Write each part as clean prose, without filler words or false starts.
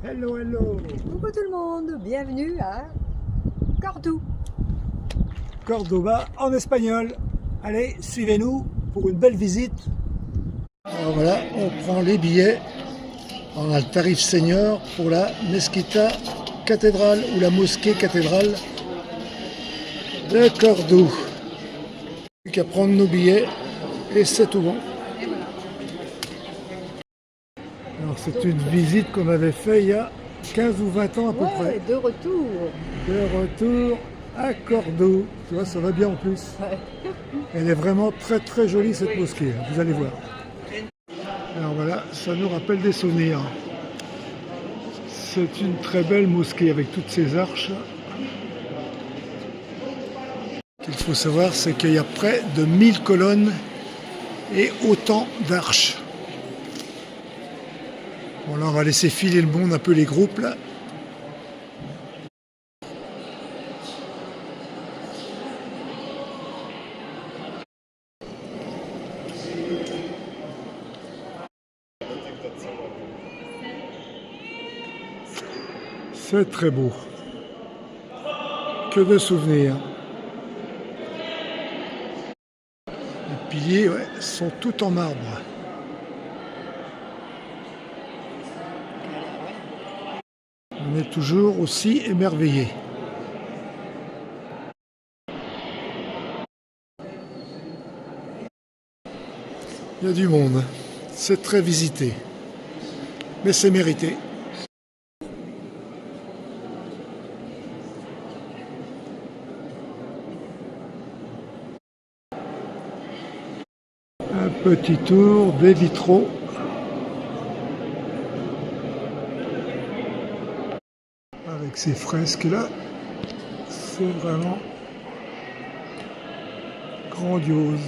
Hello, hello. Coucou tout le monde, bienvenue à Cordoue. Cordoba en espagnol. Allez, suivez-nous pour une belle visite. Alors voilà, on prend les billets. On a le tarif senior pour la Mesquita cathédrale ou la mosquée cathédrale de Cordoue. Plus qu'à prendre nos billets et c'est tout bon. Alors c'est une visite qu'on avait fait il y a 15 ou 20 ans à peu près. De retour. De retour à Cordoue. Tu vois, ça va bien en plus. Ouais. Elle est vraiment très très jolie cette mosquée, vous allez voir. Alors voilà, ça nous rappelle des souvenirs. C'est une très belle mosquée avec toutes ses arches. Ce qu'il faut savoir, c'est qu'il y a près de 1000 colonnes et autant d'arches. Bon là, on va laisser filer le monde un peu les groupes là. C'est très beau. Que de souvenirs. Les piliers sont tout en marbre. On est toujours aussi émerveillé. Il y a du monde. C'est très visité. Mais c'est mérité. Un petit tour des vitraux. Avec ces fresques là, c'est vraiment grandiose.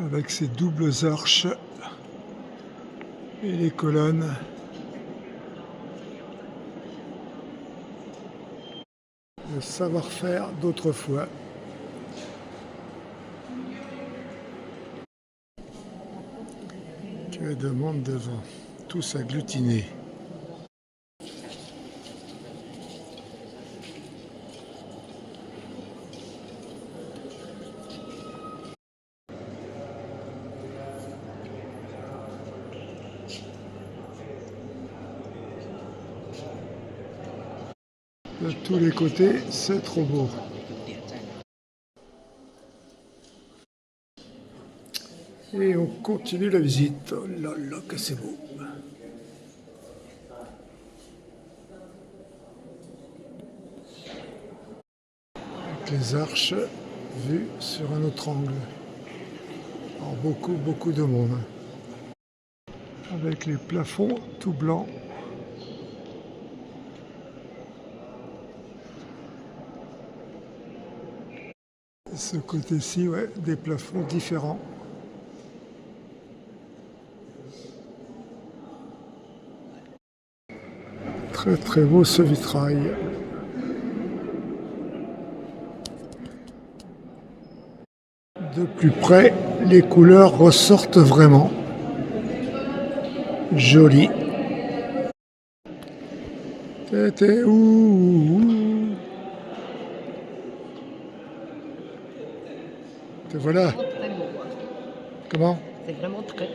Avec ces doubles arches et les colonnes. Le savoir-faire d'autrefois. Que de monde devant, tous agglutinés. De tous les côtés, c'est trop beau. Et on continue la visite. Oh là là, que c'est beau. Avec les arches vues sur un autre angle. Alors beaucoup de monde. Avec les plafonds tout blancs. Ce côté-ci, des plafonds différents. Très très beau ce vitrail. De plus près, les couleurs ressortent vraiment. Joli. T'étais où? Te voilà. Très beau. Comment? C'est vraiment très beau.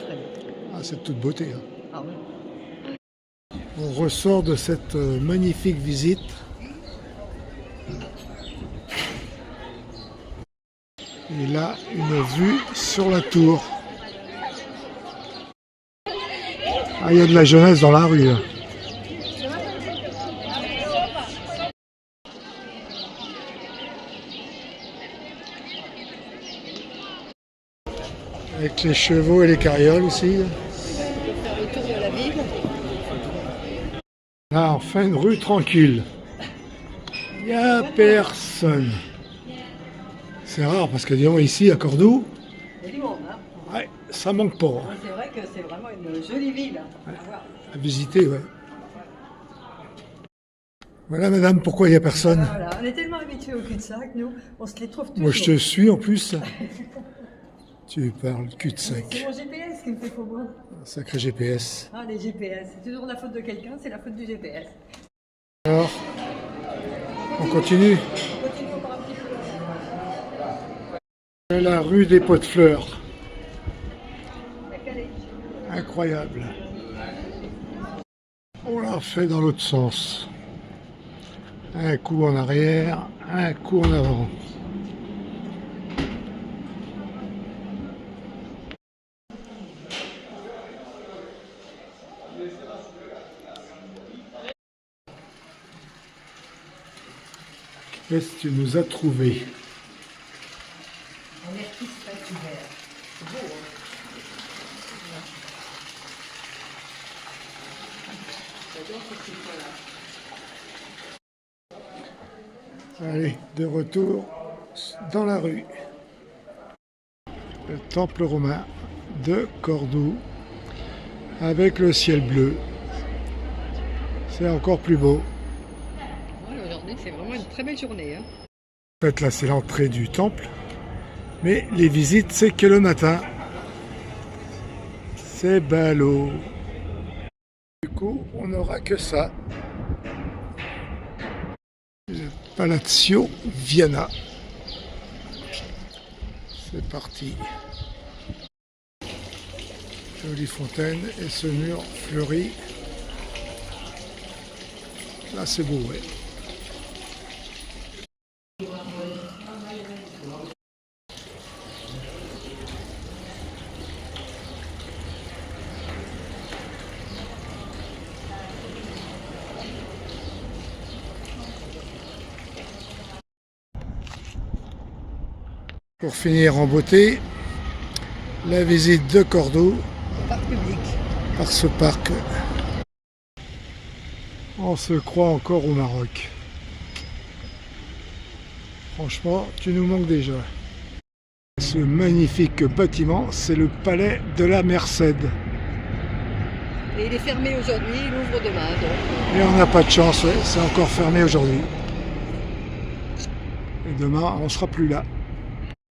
Ah, c'est de toute beauté. Hein. Ah oui. On ressort de cette magnifique visite. Et là, une vue sur la tour. Ah, il y a de la jeunesse dans la rue. Avec les chevaux et les carrioles aussi. Faire le tour de la ville. Là, enfin, une rue tranquille. Il n'y a personne. C'est rare parce que, disons, ici, à Cordoue, Il y a du monde, hein. ouais, ça manque pas. Hein. C'est vrai que c'est vraiment une jolie ville à voir. À visiter, ouais. Voilà, madame, pourquoi il n'y a personne? Voilà, on est tellement habitués au cul-de-sac, nous, on se les trouve toujours. Moi, je te suis en plus. Tu parles C'est cul-de-sac. mon GPS qui me fait faux moi. Sacré GPS. Ah, les GPS, c'est toujours la faute de quelqu'un, c'est la faute du GPS. Alors, on continue. On continue encore un petit peu. La rue des Pots de Fleurs. La Calais. Incroyable. On l'a fait dans l'autre sens. Un coup en arrière, un coup en avant. Qu'est-ce que tu nous as trouvé? Un artiste peinture. C'est beau, hein. J'adore ce truc-là. Allez, de retour dans la rue. Le temple romain de Cordoue avec le ciel bleu. C'est encore plus beau. Ouais, aujourd'hui, c'est vraiment une très belle journée. Hein. En fait, là, c'est l'entrée du temple. Mais les visites, c'est que le matin. C'est ballot. Du coup, on n'aura que ça. Le Palazzo Viana. C'est parti. Jolie fontaine et ce mur fleuri. Là, c'est beau, ouais. Pour finir en beauté, la visite de Cordoue Parc public. par ce parc. On se croit encore au Maroc. Franchement, tu nous manques déjà. Ce magnifique bâtiment, c'est le palais de la Merced. Et il est fermé aujourd'hui, il ouvre demain. Donc. Et on n'a pas de chance, ouais, c'est encore fermé aujourd'hui. Et demain, on sera plus là.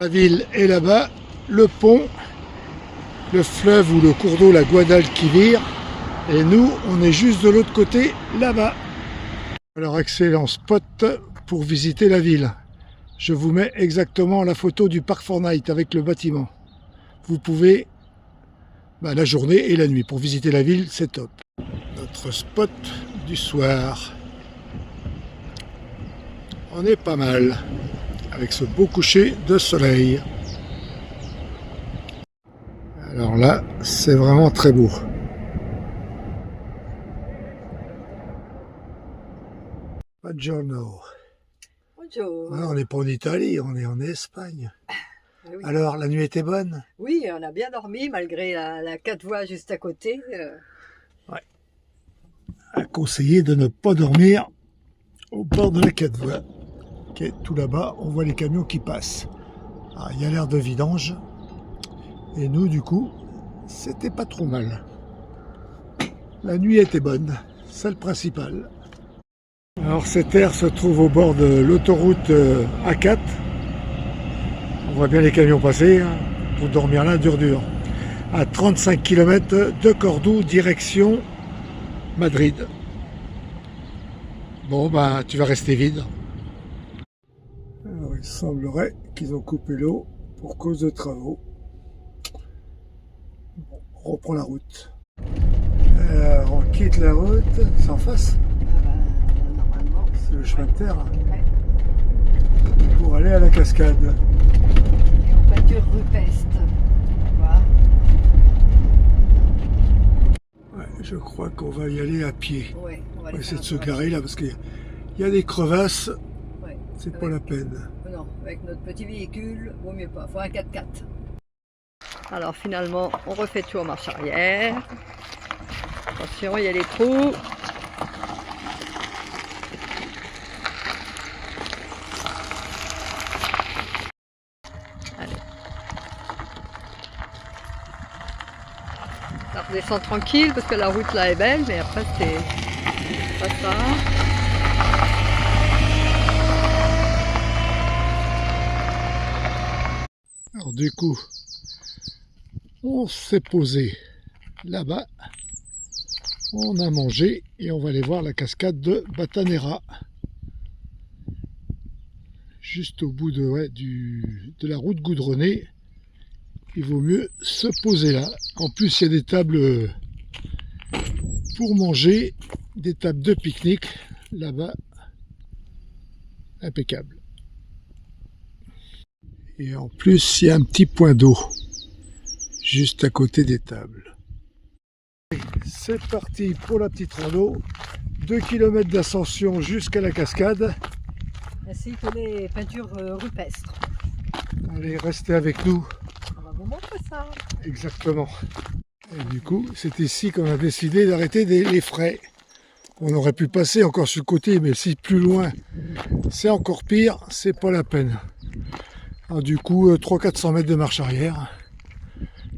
La ville est là-bas, le pont, le fleuve ou le cours d'eau, la Guadalquivir. Et nous, on est juste de l'autre côté, là-bas. Alors, excellent spot pour visiter la ville. Je vous mets exactement la photo du parc Fortnite avec le bâtiment. Vous pouvez, la journée et la nuit, pour visiter la ville, c'est top. Notre spot du soir. On est pas mal, avec ce beau coucher de soleil. Alors là, c'est vraiment très beau. Buongiorno. Bonjour. Ah, on n'est pas en Italie, on est en Espagne. Ah oui. Alors, la nuit était bonne? Oui, on a bien dormi malgré la 4 voies juste à côté. À conseiller de ne pas dormir au bord de la 4 voies. Ok, tout là-bas, on voit les camions qui passent. Ah, il y a l'air de vidange. Et nous, du coup, c'était pas trop mal. La nuit était bonne, c'est le principal. Alors cette terre se trouve au bord de l'autoroute A4. On voit bien les camions passer, hein. Pour dormir là, dur. À 35 km de Cordoue, direction Madrid. Bon, tu vas rester vide. Alors il semblerait qu'ils ont coupé l'eau pour cause de travaux. Bon, on reprend la route. Alors on quitte la route, c'est en face. Normalement. C'est le chemin de terre. Ouais. Pour aller à la cascade. Et en peinture rupestre. Voilà. Ouais, je crois qu'on va y aller à pied. Ouais, on On va va aller essayer de se faire un garer là parce qu'il y a des crevasses, Ouais. c'est pas la peine. Non, avec notre petit véhicule, vaut mieux pas. Faut un 4x4. Alors finalement, on refait tout en marche arrière. Attention, il y a les trous. Allez. Ça redescend tranquille parce que la route là est belle, mais après c'est pas ça. Alors du coup, On s'est posé là-bas, on a mangé et on va aller voir la cascade de Batanera. Juste au bout de la route goudronnée, il vaut mieux se poser là. En plus, il y a des tables pour manger, des tables de pique-nique là-bas, impeccable. Et en plus, il y a un petit point d'eau juste à côté des tables. C'est parti pour la petite rando, 2 km d'ascension jusqu'à la cascade. Ainsi que les peintures rupestres. Allez, restez avec nous. On va vous montrer ça. Exactement. Et du coup, c'est ici qu'on a décidé d'arrêter les frais. On aurait pu passer encore sur le côté, mais si plus loin, c'est encore pire, c'est pas la peine. Alors, du coup, 300-400 mètres de marche arrière.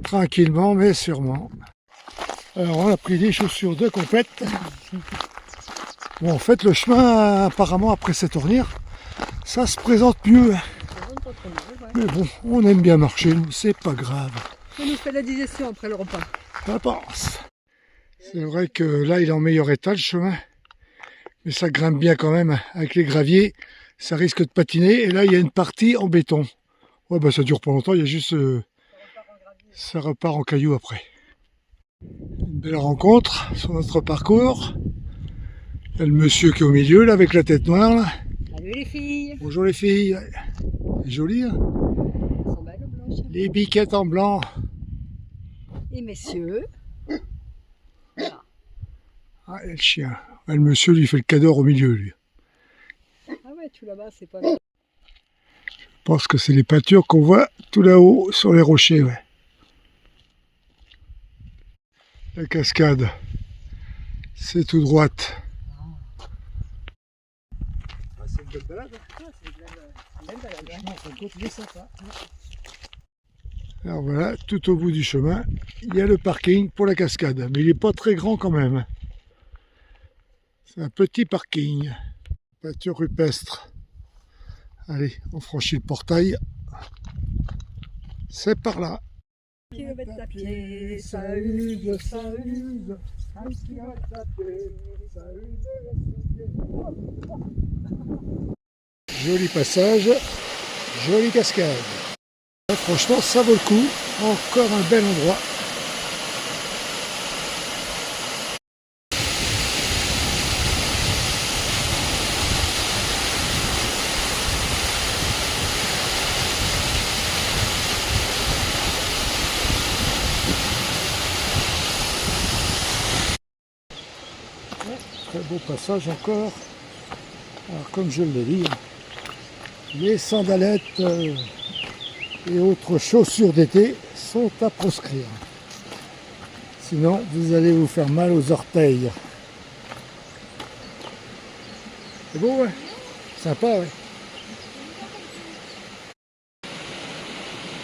Tranquillement, mais sûrement. Alors, on a pris des chaussures de compète. Bon, en fait, le chemin, apparemment, après cette ornière, ça se présente mieux. Mais bon, on aime bien marcher, nous, c'est pas grave. Ça nous fait la digestion après le repas. Ça passe. C'est vrai que là, il est en meilleur état, le chemin. Mais ça grimpe bien quand même. Avec les graviers, ça risque de patiner. Et là, il y a une partie en béton. Ouais, bah ça dure pas longtemps, il y a juste... ça repart en cailloux après. Une belle rencontre sur notre parcours. Il y a le monsieur qui est au milieu, là, avec la tête noire, là. Salut les filles. Bonjour les filles. C'est joli, hein. Elles sont belles blanches. Les biquettes en blanc. Et messieurs. Voilà. Ah, et le chien. Ouais, le monsieur, lui, fait le cadre au milieu, lui. Ah ouais, tout là-bas, c'est pas... Je pense que c'est les peintures qu'on voit tout là-haut sur les rochers, ouais. La cascade, c'est tout droite. Ah, c'est une belle balade. Ouais, c'est une belle balade. Hein. Alors voilà, tout au bout du chemin, il y a le parking pour la cascade. Mais il n'est pas très grand quand même. C'est un petit parking. Peinture rupestre. Allez, on franchit le portail. C'est par là. Kilomètres à pied, ça use, ça use. 1 kilomètre à pied, ça use. Joli passage, jolie cascade. Là, franchement, ça vaut le coup. Encore un bel endroit. Très beau passage encore. Alors, comme je l'ai dit, les sandalettes et autres chaussures d'été sont à proscrire. Sinon, vous allez vous faire mal aux orteils. C'est beau, ouais. Sympa, ouais.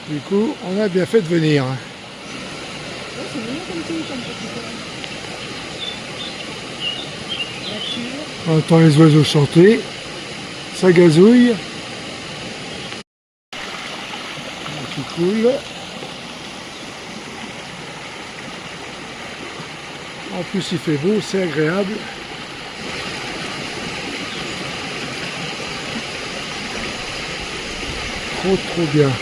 Du coup, on a bien fait de venir. Ouais, c'est mignon comme tout, comme petit coin. Nature. On entend les oiseaux chanter. Ça gazouille. Qui coule. En plus il fait beau, c'est agréable. Trop bien.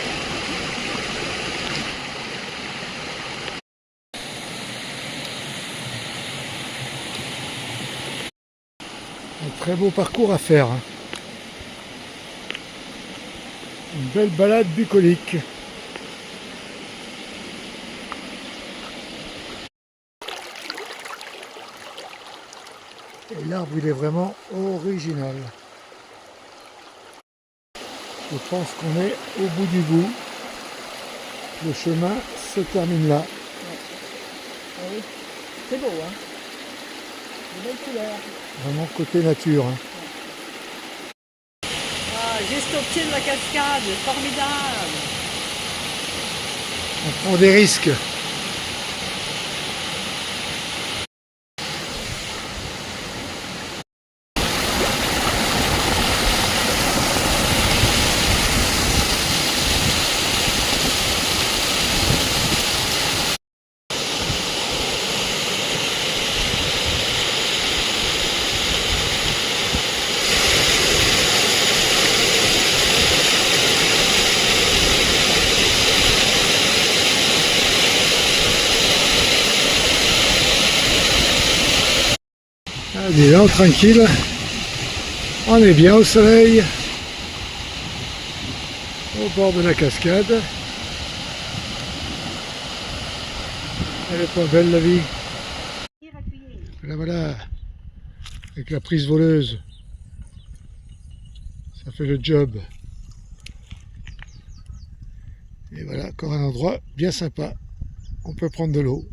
Un très beau parcours à faire. Une belle balade bucolique. Et l'arbre, il est vraiment original. Je pense qu'on est au bout du bout. Le chemin se termine là. Ah oui, c'est beau, hein. De belles couleurs. Vraiment côté nature. Hein. Ah, juste au pied de la cascade, formidable. On prend des risques. Allez, là, tranquille. On est bien au soleil. Au bord de la cascade. Elle est pas belle la vie. Voilà, voilà. Avec la prise voleuse. Ça fait le job. Et voilà, encore un endroit bien sympa. On peut prendre de l'eau.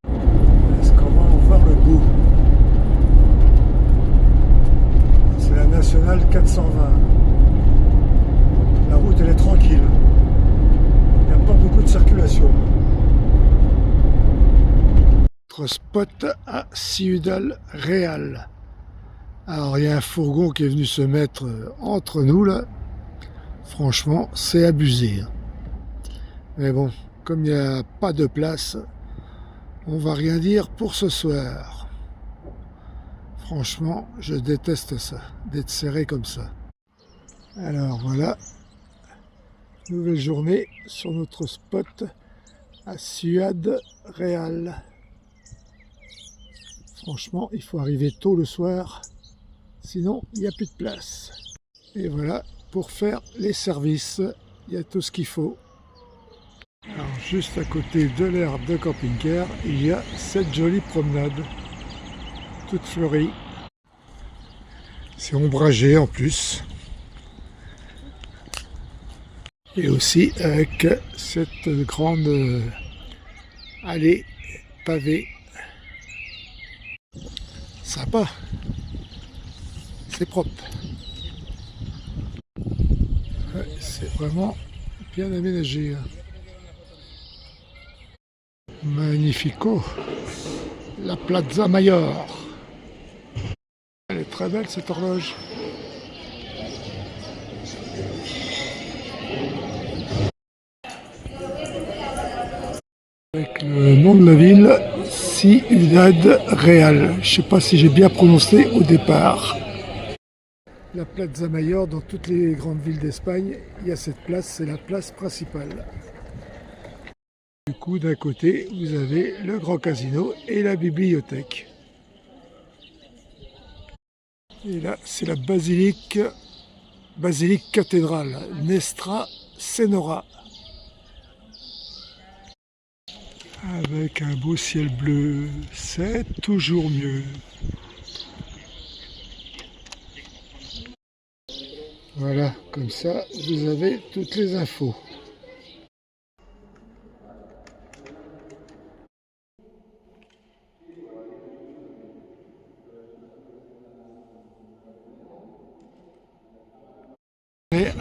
Est-ce qu'on va en voir le bout? C'est la nationale 420. La route elle est tranquille. Il n'y a pas beaucoup de circulation. Notre spot à Ciudad Real. Alors il y a un fourgon qui est venu se mettre entre nous là. Franchement, c'est abusé. Mais bon, comme il n'y a pas de place, on va rien dire pour ce soir. Franchement, je déteste ça, d'être serré comme ça. Alors voilà, nouvelle journée sur notre spot à Ciudad Real. Franchement, il faut arriver tôt le soir, sinon il n'y a plus de place. Et voilà, pour faire les services, il y a tout ce qu'il faut. Alors, juste à côté de l'aire de camping-car, il y a cette jolie promenade, toute fleurie. C'est ombragé en plus. Et aussi avec cette grande allée pavée. Sympa. C'est propre. Ouais, c'est vraiment bien aménagé. Magnifico. La Plaza Mayor. Elle est très belle cette horloge. Avec le nom de la ville, Ciudad Real. Je ne sais pas si j'ai bien prononcé au départ. La Plaza Mayor, dans toutes les grandes villes d'Espagne, il y a cette place, c'est la place principale. Du coup, d'un côté, vous avez le grand casino et la bibliothèque. Et là, c'est la basilique cathédrale, Nestra Senora. Avec un beau ciel bleu, c'est toujours mieux. Voilà, comme ça, vous avez toutes les infos.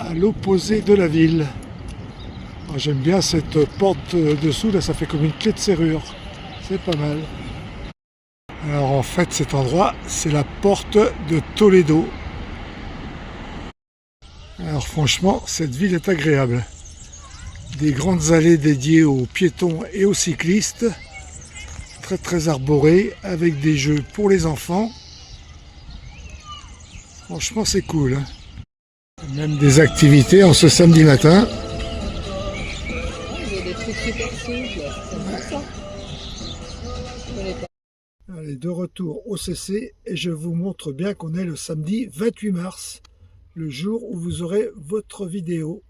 À l'opposé de la ville. J'aime bien cette porte dessous, là ça fait comme une clé de serrure, c'est pas mal. Alors en fait cet endroit c'est la porte de Toledo. Alors franchement cette ville est agréable. Des grandes allées dédiées aux piétons et aux cyclistes, très arborées, avec des jeux pour les enfants. Franchement c'est cool. Hein. Même des activités en ce samedi matin. Allez, de retour au CC et je vous montre bien qu'on est le samedi 28 mars, le jour où vous aurez votre vidéo.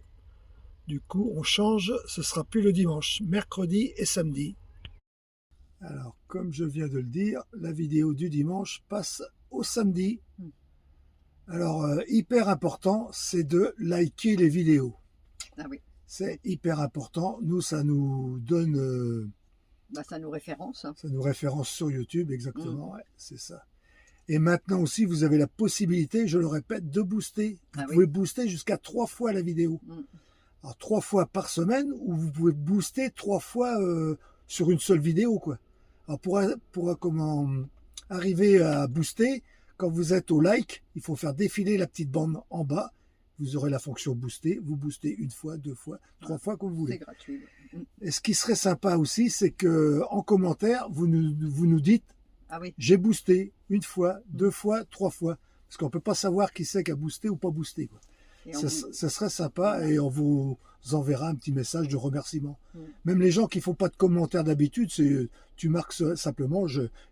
Du coup, on change, ce sera plus le dimanche, mercredi et samedi. Alors, comme je viens de le dire, la vidéo du dimanche passe au samedi. Alors, hyper important, c'est de liker les vidéos. Ah oui. C'est hyper important. Nous, ça nous donne... ça nous référence. Hein. Ça nous référence sur YouTube, exactement. Ouais, c'est ça. Et maintenant aussi, vous avez la possibilité, je le répète, de booster. Vous pouvez booster jusqu'à 3 fois la vidéo. Alors, 3 fois par semaine, ou vous pouvez booster 3 fois sur une seule vidéo, quoi. Alors, pour comment arriver à booster, quand vous êtes au like, il faut faire défiler la petite bande en bas. Vous aurez la fonction booster. Vous boostez 1 fois, 2 fois, 3 fois comme vous voulez. C'est gratuit. Et ce qui serait sympa aussi, c'est que en commentaire, vous nous dites j'ai boosté 1 fois, 2 fois, 3 fois. Parce qu'on ne peut pas savoir qui c'est qui a boosté ou pas boosté. Quoi. Ça serait sympa et on vous enverra un petit message de remerciement. Même les gens qui ne font pas de commentaires d'habitude, tu marques simplement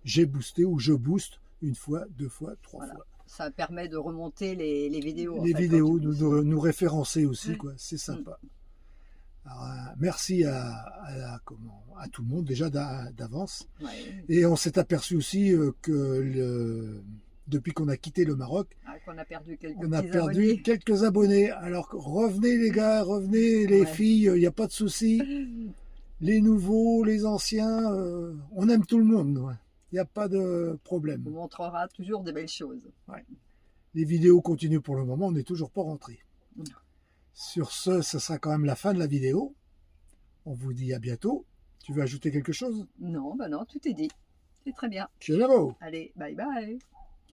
j'ai boosté ou je booste. une fois, deux fois, trois Voilà. fois. Ça permet de remonter les vidéos. Les en fait, vidéos, quand tu nous référencer aussi, quoi. C'est Mm. sympa. Alors, merci à tout le monde déjà d'avance. Ouais. Et on s'est aperçu aussi depuis qu'on a quitté le Maroc, Ah, qu'on a perdu quelques on a petits perdu abonnés. quelques abonnés. Alors revenez les gars, revenez les Ouais. filles, il n'y a pas de souci. Les nouveaux, les anciens, on aime tout le monde. Ouais. Il n'y a pas de On problème. vous montrera toujours des belles choses. Les vidéos continuent pour le moment, on n'est toujours pas rentré. Non. Sur ce sera quand même la fin de la vidéo. On vous dit à bientôt. Tu veux ajouter quelque chose? Non, bah non, tout est dit. C'est très bien. Ciao. Allez, bye bye.